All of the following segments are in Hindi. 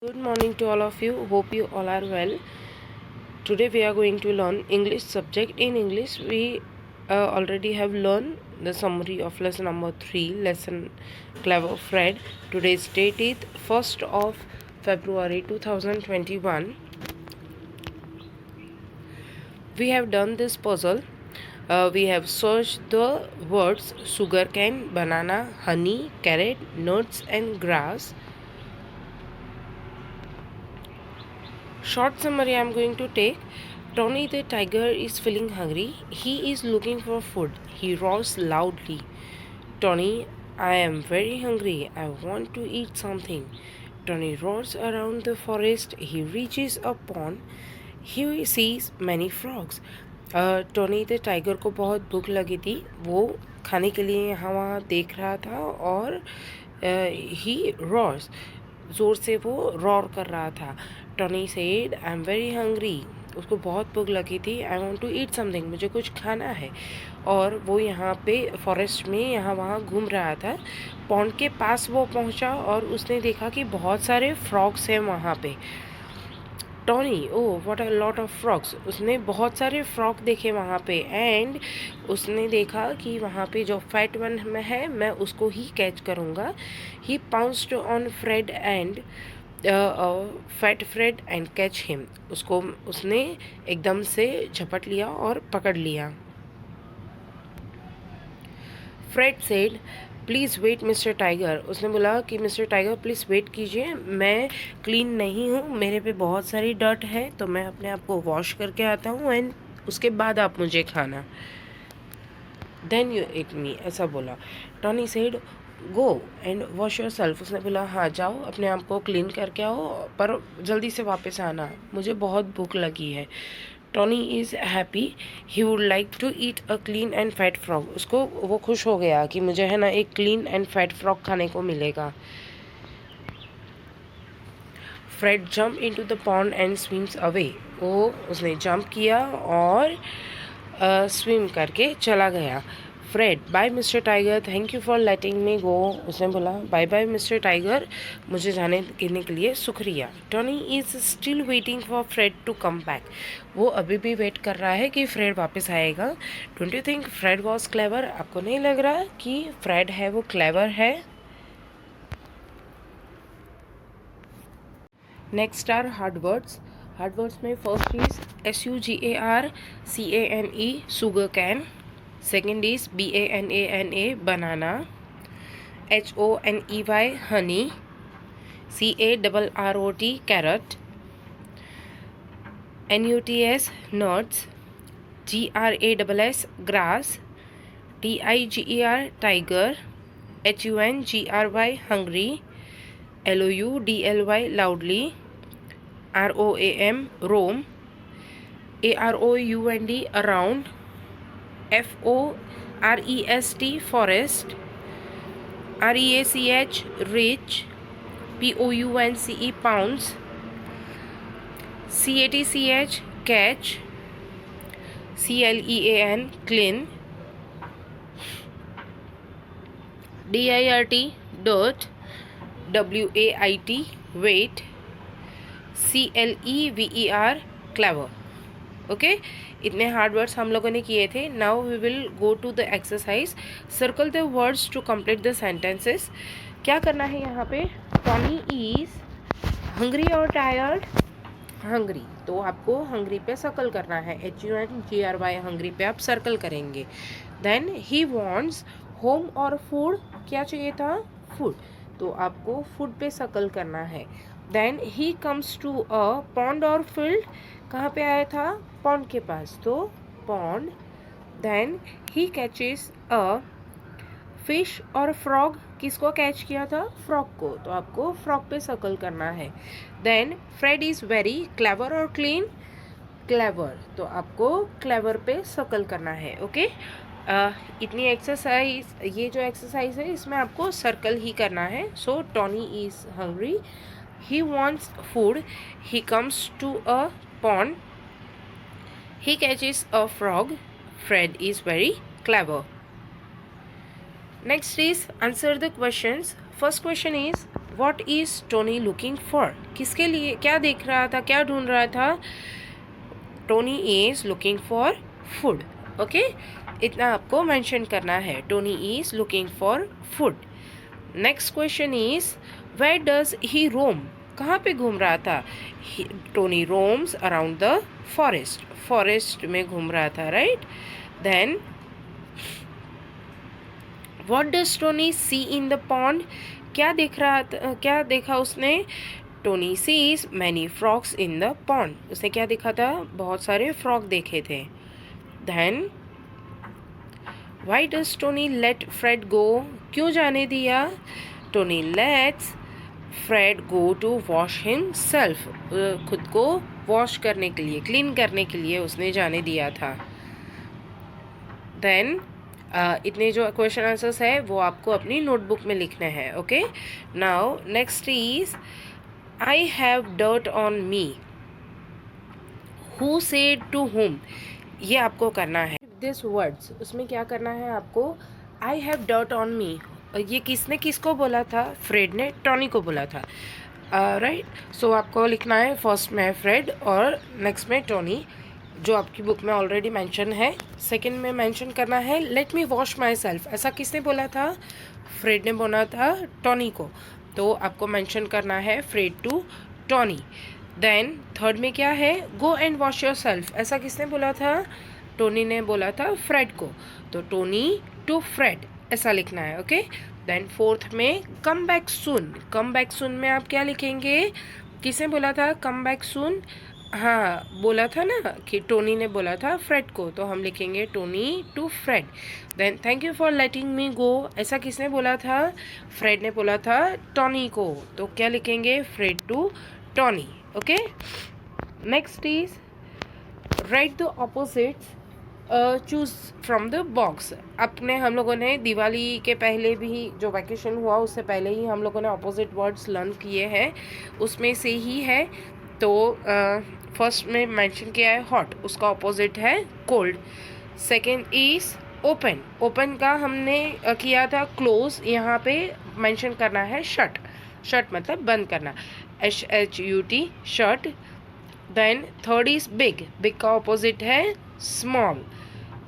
Good morning to all of you. Hope you all are well. Today we are going to learn English subject. In English, we already have learned the summary of lesson number 3, lesson Clever Fred. Today's date is 1st of February 2021. We have done this puzzle. We have searched the words sugarcane, banana, honey, carrot, nuts and grass. Short summary I am going to take. Tony the tiger is feeling hungry. He is looking for food. He roars loudly. Tony, I am very hungry. I want to eat something. Tony roars around the forest. He reaches a pond. He sees many frogs. Tony the tiger को बहुत भूख लगी थी. वो खाने के लिए यहाँ वहाँ देख रहा था और ही रॉर्स ज़ोर से वो रॉर कर रहा था. Tony said I am very hungry. उसको बहुत भूख लगी थी. I want to eat something. मुझे कुछ खाना है. और वो यहाँ पे फॉरेस्ट में यहाँ वहाँ घूम रहा था. पॉन्ड के पास वो पहुँचा और उसने देखा कि बहुत सारे फ्रॉग्स हैं वहाँ पे. Tony oh what a lot of frogs. उसने बहुत सारे फ्रॉग देखे वहाँ पे एंड उसने देखा कि वहाँ पे जो फैट वन में है मैं उसको ही कैच करूँगा. He pounced on Fred and fat Fred and catch him. उसको उसने एकदम से झपट लिया और पकड़ लिया. Fred said please wait mister tiger. उसने बोला कि मिस्टर टाइगर प्लीज़ वेट कीजिए. मैं क्लीन नहीं हूँ. मेरे पे बहुत सारी डर्ट है तो मैं अपने आप को वॉश करके आता हूँ एंड उसके बाद आप मुझे खाना. Then you eat me. ऐसा बोला. Tony said go and wash yourself. उसने बोला हाँ जाओ अपने आप को क्लीन करके आओ पर जल्दी से वापस आना. मुझे बहुत भूख लगी है. Tony is happy. He would like to eat a clean and fat frog. उसको वो खुश हो गया कि मुझे है ना एक क्लीन एंड फैट फ्रॉग खाने को मिलेगा. Fred jump into the pond and swims away. वो उसने जंप किया और स्विम करके चला गया. Fred bye mister tiger thank you for letting me go. उसने बोला बाय बाय मिस्टर टाइगर. मुझे जाने देने के लिए शुक्रिया. Tony is still waiting for Fred to come back. वो अभी भी वेट कर रहा है कि फ्रेड वापस आएगा. Don't you think Fred was clever. आपको नहीं लग रहा कि फ्रेड है वो क्लेवर है. Next are hard words. Hard words में first is SUGARCANE sugar can. Second is BANANA banana. HONEY honey. CARROT carrot. NUTS nuts. GRASS grass. TIGER tiger. HUNGRY hungry. LOUDLY loudly. ROAM roam. AROUND around. FOREST forest. REACH rich. POUNCE pounds. CATCH catch. CLEAN clean. DIRT dirt. WAIT wait. CLEVER clever. Okay इतने हार्ड वर्ड्स हम लोगों ने किए थे. Now we will go to the exercise. Circle the words to complete the sentences. क्या करना है यहाँ पे. टॉनी इज हंग्री और टायर्ड. हंग्री तो आपको हंग्री पे सर्कल करना है. HUNGRY हंग्री पे आप सर्कल करेंगे. देन ही वॉन्ट्स होम और फूड. क्या चाहिए था. फूड. तो आपको फूड पे सर्कल करना है. Then he comes to a pond और फील्ड. कहाँ पे आया था. पॉन्ड के पास. तो pond. Then he catches a fish और फ्रॉग. किसको कैच किया था. फ्रॉग को. तो आपको फ्रॉग पे सर्कल करना है. Then Fred is very clever और क्लीन. क्लेवर तो आपको क्लेवर पे सर्कल करना है. ओके इतनी एक्सरसाइज. ये जो एक्सरसाइज है इसमें आपको सर्कल ही करना है. So Tony is hungry. He wants food. He comes to a pond. He catches a frog. Fred is very clever. Next is answer the questions. First question is what is Tony looking for? किसके लिए, क्या देख रहा था, क्या ढूंढ रहा था? Tony is looking for food. Okay, इतना आपको मेंशन करना है. Tony is looking for food. Next question is where does he roam? कहाँ पे घूम रहा था? Tony roams around the forest. Forest में घूम रहा था, right? Then what does Tony see in the pond? क्या देख रहा था, क्या देखा उसने? Tony sees many frogs in the pond. उसने क्या देखा था? बहुत सारे फ्रॉक देखे थे. Then why does Tony let Fred go? क्यों जाने दिया? Tony lets Fred go to wash himself. खुद को वॉश करने के लिए, क्लीन करने के लिए उसने जाने दिया था. देन इतने जो क्वेश्चन आंसर्स है वो आपको अपनी नोटबुक में लिखने हैं. Okay, now next is I have dirt on me. Who said to whom? ये आपको करना है. दिस वर्ड्स, उसमें क्या करना है आपको? आई हैव डर्ट ऑन मी, ये किसने किसको बोला था? फ्रेड ने टॉनी को बोला था, राइट? सो आपको लिखना है फर्स्ट में फ्रेड और नेक्स्ट में टोनी, जो आपकी बुक में ऑलरेडी मेंशन है. सेकंड में मेंशन करना है let me wash my self. ऐसा किसने बोला था? फ्रेड ने बोला था टॉनी को, तो आपको मेंशन करना है Fred to Tony. Then third में क्या है? Go and wash yourself. ऐसा किसने बोला था? टोनी ने बोला था फ्रेड को, तो टोनी टू फ्रेड ऐसा लिखना है. ओके, देन फोर्थ में come back soon. Come back soon में आप क्या लिखेंगे? किसने बोला था कम बैक सून? हाँ, बोला था ना कि टोनी ने बोला था फ्रेड को, तो हम लिखेंगे Tony to Fred. Then thank you for letting me go. ऐसा किसने बोला था? फ्रेड ने बोला था टोनी को, तो क्या लिखेंगे? Fred to Tony. Okay, next is write the opposites, choose from the box. अपने हम लोगों ने दिवाली के पहले भी, जो वैकेशन हुआ उससे पहले ही हम लोगों ने अपोजिट वर्ड्स लर्न किए हैं, उसमें से ही है. तो फर्स्ट में मेंशन किया है हॉट, उसका अपोजिट है cold. Second is open. Open का हमने किया था क्लोज, यहाँ पे मेंशन करना है शट. शट मतलब बंद करना, SHUT, shut. Then third is big. Big का अपोजिट है स्मॉल.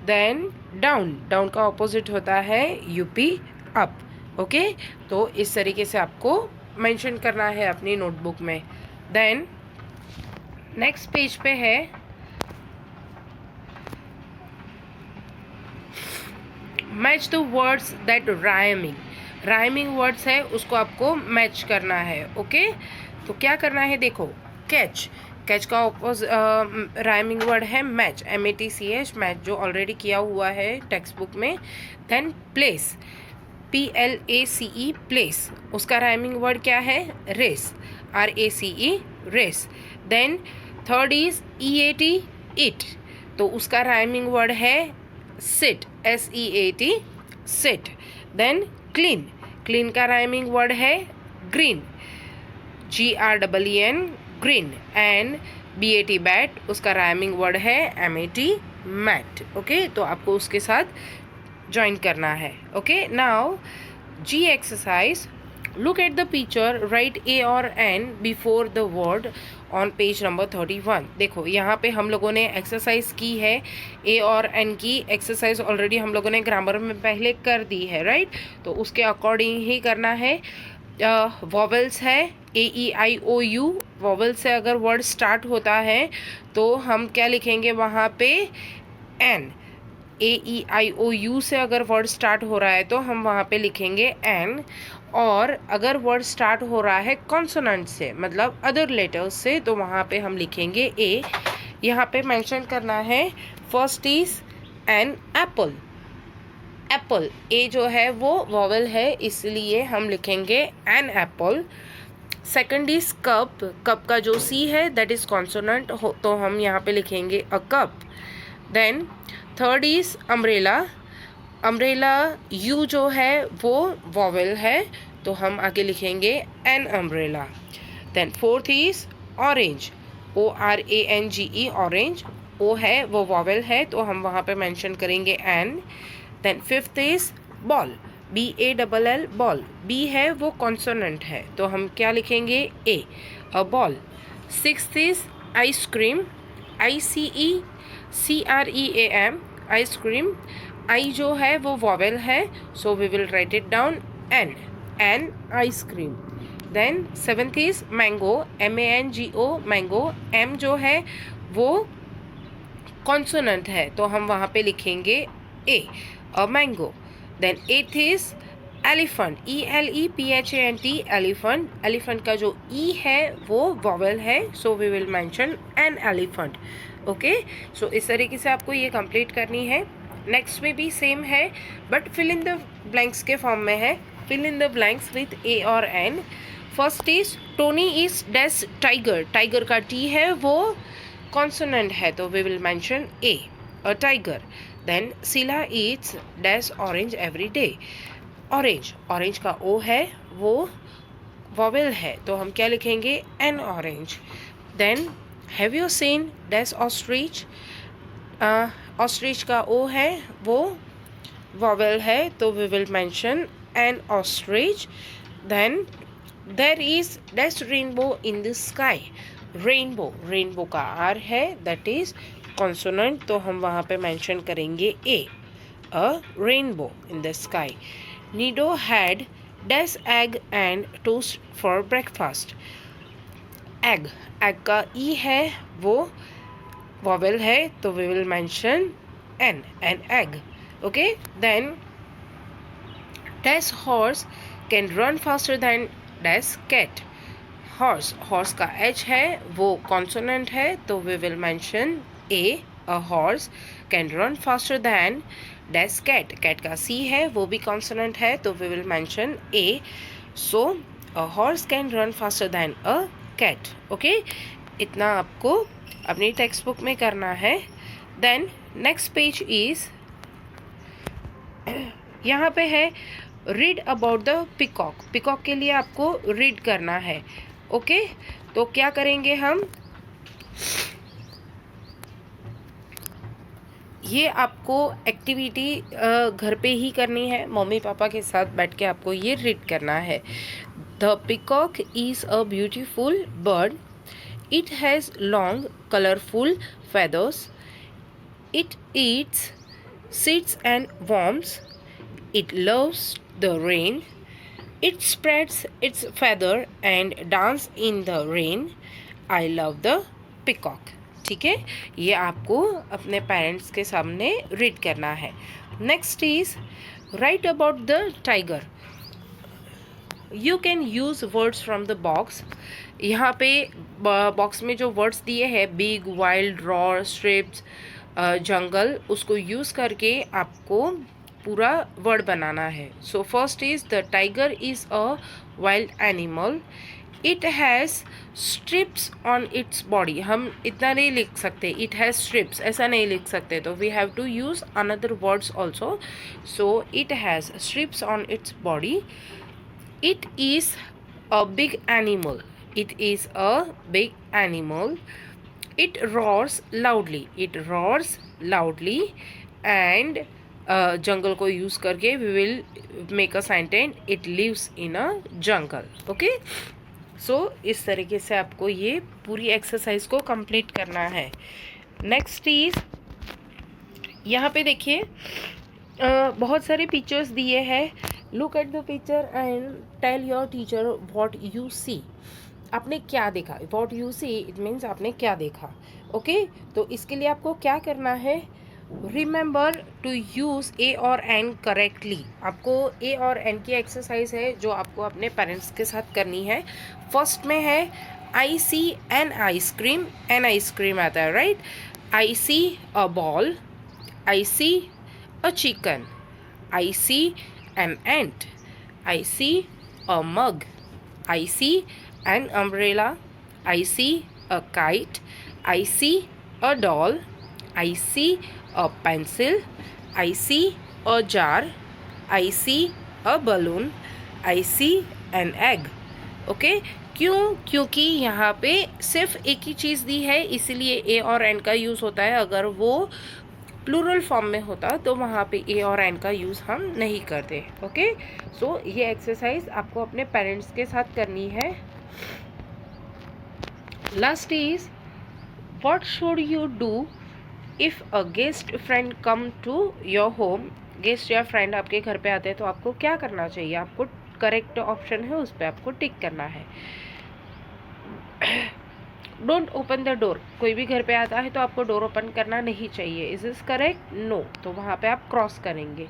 Then down. डाउन का अपोजिट होता है UP, अप. ओके, तो इस तरीके से आपको मेंशन करना है अपनी नोटबुक में. देन नेक्स्ट पेज पे है match the words that rhyming. Rhyming words है, उसको आपको मैच करना है. ओके, तो क्या करना है? देखो, कैच. कैच का राइमिंग वर्ड है मैच, MATCH, मैच, जो ऑलरेडी किया हुआ है टेक्स्ट बुक में. देन प्लेस, PLACE, प्लेस, उसका राइमिंग वर्ड क्या है? Race, RACE, race. Then third is EAT, eat, तो उसका राइमिंग वर्ड है seat, SEAT, seat. Then clean. Clean का राइमिंग वर्ड है green, GREEN, green. And BAT, bat, उसका राइमिंग वर्ड है MAT, मैट. ओके, तो आपको उसके साथ ज्वाइन करना है. Okay, now G exercise. Look at the picture, right A और N before the word on page number 31. देखो, यहाँ पे हम लोगों ने एक्सरसाइज की है, A और N की एक्सरसाइज ऑलरेडी हम लोगों ने ग्रामर में पहले कर दी है, राइट? तो उसके अकॉर्डिंग ही करना है. वॉवेल्स है AEIOU. वॉवेल से अगर वर्ड स्टार्ट होता है तो हम क्या लिखेंगे वहाँ पे? N. AEIOU से अगर वर्ड स्टार्ट हो रहा है तो हम वहाँ पे लिखेंगे N. और अगर वर्ड स्टार्ट हो रहा है कॉन्सोनेंट से, मतलब अदर लेटर्स से, तो वहाँ पे हम लिखेंगे A. यहाँ पे मेंशन करना है first is an apple. Apple, A जो है वो वॉवेल है, इसलिए हम लिखेंगे an apple. Second is cup. Cup का जो C है दैट इज कॉन्सोनेंट, तो हम यहाँ पे लिखेंगे a cup. Then third is umbrella. Umbrella U जो है वो वॉवेल है, तो हम आगे लिखेंगे an umbrella. Then fourth is orange. ORANGE, orange. O है वो वॉवेल है, तो हम वहाँ पे मेंशन करेंगे an. Then fifth is ball. BALL ball, B है वो कॉन्सोनेंट है तो हम क्या लिखेंगे a, a ball. 6th is ice cream, ICECREAM ice cream, I जो है वो वॉवेल है so we will write it down an ice cream. Then 7th is mango, MANGO mango, M जो है वो कॉन्सोनेंट है तो हम वहाँ पे लिखेंगे a, a mango. Then 8th is elephant, ELEPHANT elephant, elephant का जो ई है वो वॉवेल है so we will mention an elephant. Okay, so इस तरीके से आपको ये कंप्लीट करनी है। नेक्स्ट में भी सेम है but fill in the blanks के फॉर्म में है। Fill in the blanks with a और an. First is Tony is dash tiger, tiger का टी है वो कॉन्सोनेंट है तो we will mention A, a tiger. Then Sheela eats dash orange every day, orange, orange का ओ है वो वॉवेल है तो हम क्या लिखेंगे an orange. Then have you seen dash ostrich, ostrich का ओ है वो वॉवेल है तो we will mention an ostrich. Then there is dash rainbow in the sky, rainbow, rainbow का आर है दैट इज कॉन्सोनेंट तो हम वहाँ पे मेंशन करेंगे a, a rainbow in the sky. Nido had dash egg and toast for breakfast, egg, egg का ई है वो वॉवेल है तो we will mention an egg. Okay, then dash horse can run faster than dash cat, horse, horse का एच है वो कॉन्सोनेंट है तो we will mention A, a horse can run faster than dash cat, cat का सी है वो भी कॉन्सोनेंट है तो we will mention A, so a horse can run faster than a cat. Okay, इतना आपको अपनी टेक्स्ट बुक में करना है। देन नेक्स्ट पेज इज, यहाँ पे है read about the peacock, peacock के लिए आपको रीड करना है। ओके, तो क्या करेंगे हम, ये आपको एक्टिविटी घर पे ही करनी है, मम्मी पापा के साथ बैठ के आपको ये रीड करना है। The peacock is a beautiful bird, it has long colourful feathers, it eats seeds and worms, it loves the rain, it spreads its feather and dance in the rain, I love the peacock। ठीक है, ये आपको अपने पेरेंट्स के सामने रीड करना है। Next is right about the tiger, you can use words from the box. यहाँ पे बॉक्स में जो वर्ड्स दिए हैं बिग, वाइल्ड, रॉ, स्ट्रिप्स, जंगल, उसको यूज़ करके आपको पूरा वर्ड बनाना है। So first is the tiger is a wild animal, it has strips on its body. हम इतना नहीं लिख सकते, इट हैज़ स्ट्रिप्स ऐसा नहीं लिख सकते, तो we have to use another words also. So it has strips on its body, it is a big animal, it is a big animal, it roars loudly, it roars loudly, and jungle को use करके we will make a sentence, it lives in a jungle। okay, so इस तरीके से आपको ये पूरी एक्सरसाइज को कंप्लीट करना है। नेक्स्ट इज, यहाँ पे देखिए बहुत सारे पिक्चर्स दिए हैं, look at the picture and tell your teacher what you see. आपने क्या देखा, what you see it means आपने क्या देखा। ओके, तो इसके लिए आपको क्या करना है, रिमेंबर टू यूज़ ए और एन करेक्टली। आपको ए और एन की एक्सरसाइज है जो आपको अपने पेरेंट्स के साथ करनी है। फर्स्ट में है I see an ice cream, an ice cream आता है right. I see a ball, I see a chicken, I see an ant, I see a mug, I see an umbrella, I see a kite, I see a doll, I see a pencil, I see a jar, I see a balloon, I see an egg। Okay, क्यों, क्योंकि यहाँ पे सिर्फ एक ही चीज़ दी है, इसीलिए ए और एन का यूज़ होता है। अगर वो प्लूरल फॉर्म में होता तो वहाँ पे ए और एन का यूज़ हम नहीं करते। ओके, सो ये एक्सरसाइज आपको अपने पेरेंट्स के साथ करनी है। Last is what should you do if a guest friend come to your home. Guest या फ्रेंड आपके घर पे आते हैं तो आपको क्या करना चाहिए? आपको करेक्ट ऑप्शन है, उस पर आपको टिक करना है। डोंट ओपन द डोर, कोई भी घर पे आता है तो आपको डोर ओपन करना नहीं चाहिए। Is this correct? नो, तो वहाँ पे आप क्रॉस करेंगे।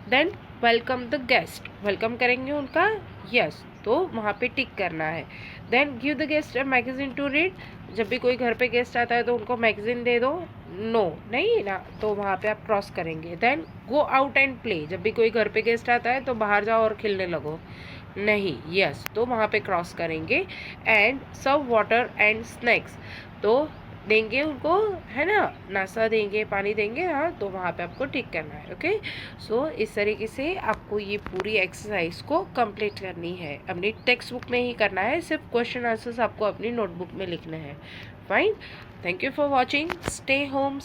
Then welcome the guest, welcome करेंगे उनका, यस, तो वहाँ पे टिक करना है। Then give the guest a magazine to read, जब भी कोई घर पे गेस्ट आता है तो उनको मैगजीन दे दो, नो, नहीं ना, तो वहाँ पे आप क्रॉस करेंगे। Then go out and play, जब भी कोई घर पे गेस्ट आता है तो बाहर जाओ और खेलने लगो, नहीं, यस, तो वहाँ पे क्रॉस करेंगे। And serve water and snacks, तो देंगे उनको, है ना, नाश्ता देंगे, पानी देंगे, हाँ, तो वहाँ पे आपको टिक करना है। ओके, सो इस तरीके से आपको ये पूरी एक्सरसाइज को कंप्लीट करनी है। अपनी टेक्स्ट बुक में ही करना है, सिर्फ क्वेश्चन आंसर्स आपको अपनी नोटबुक में लिखने हैं। Fine, thank you for watching, stay home.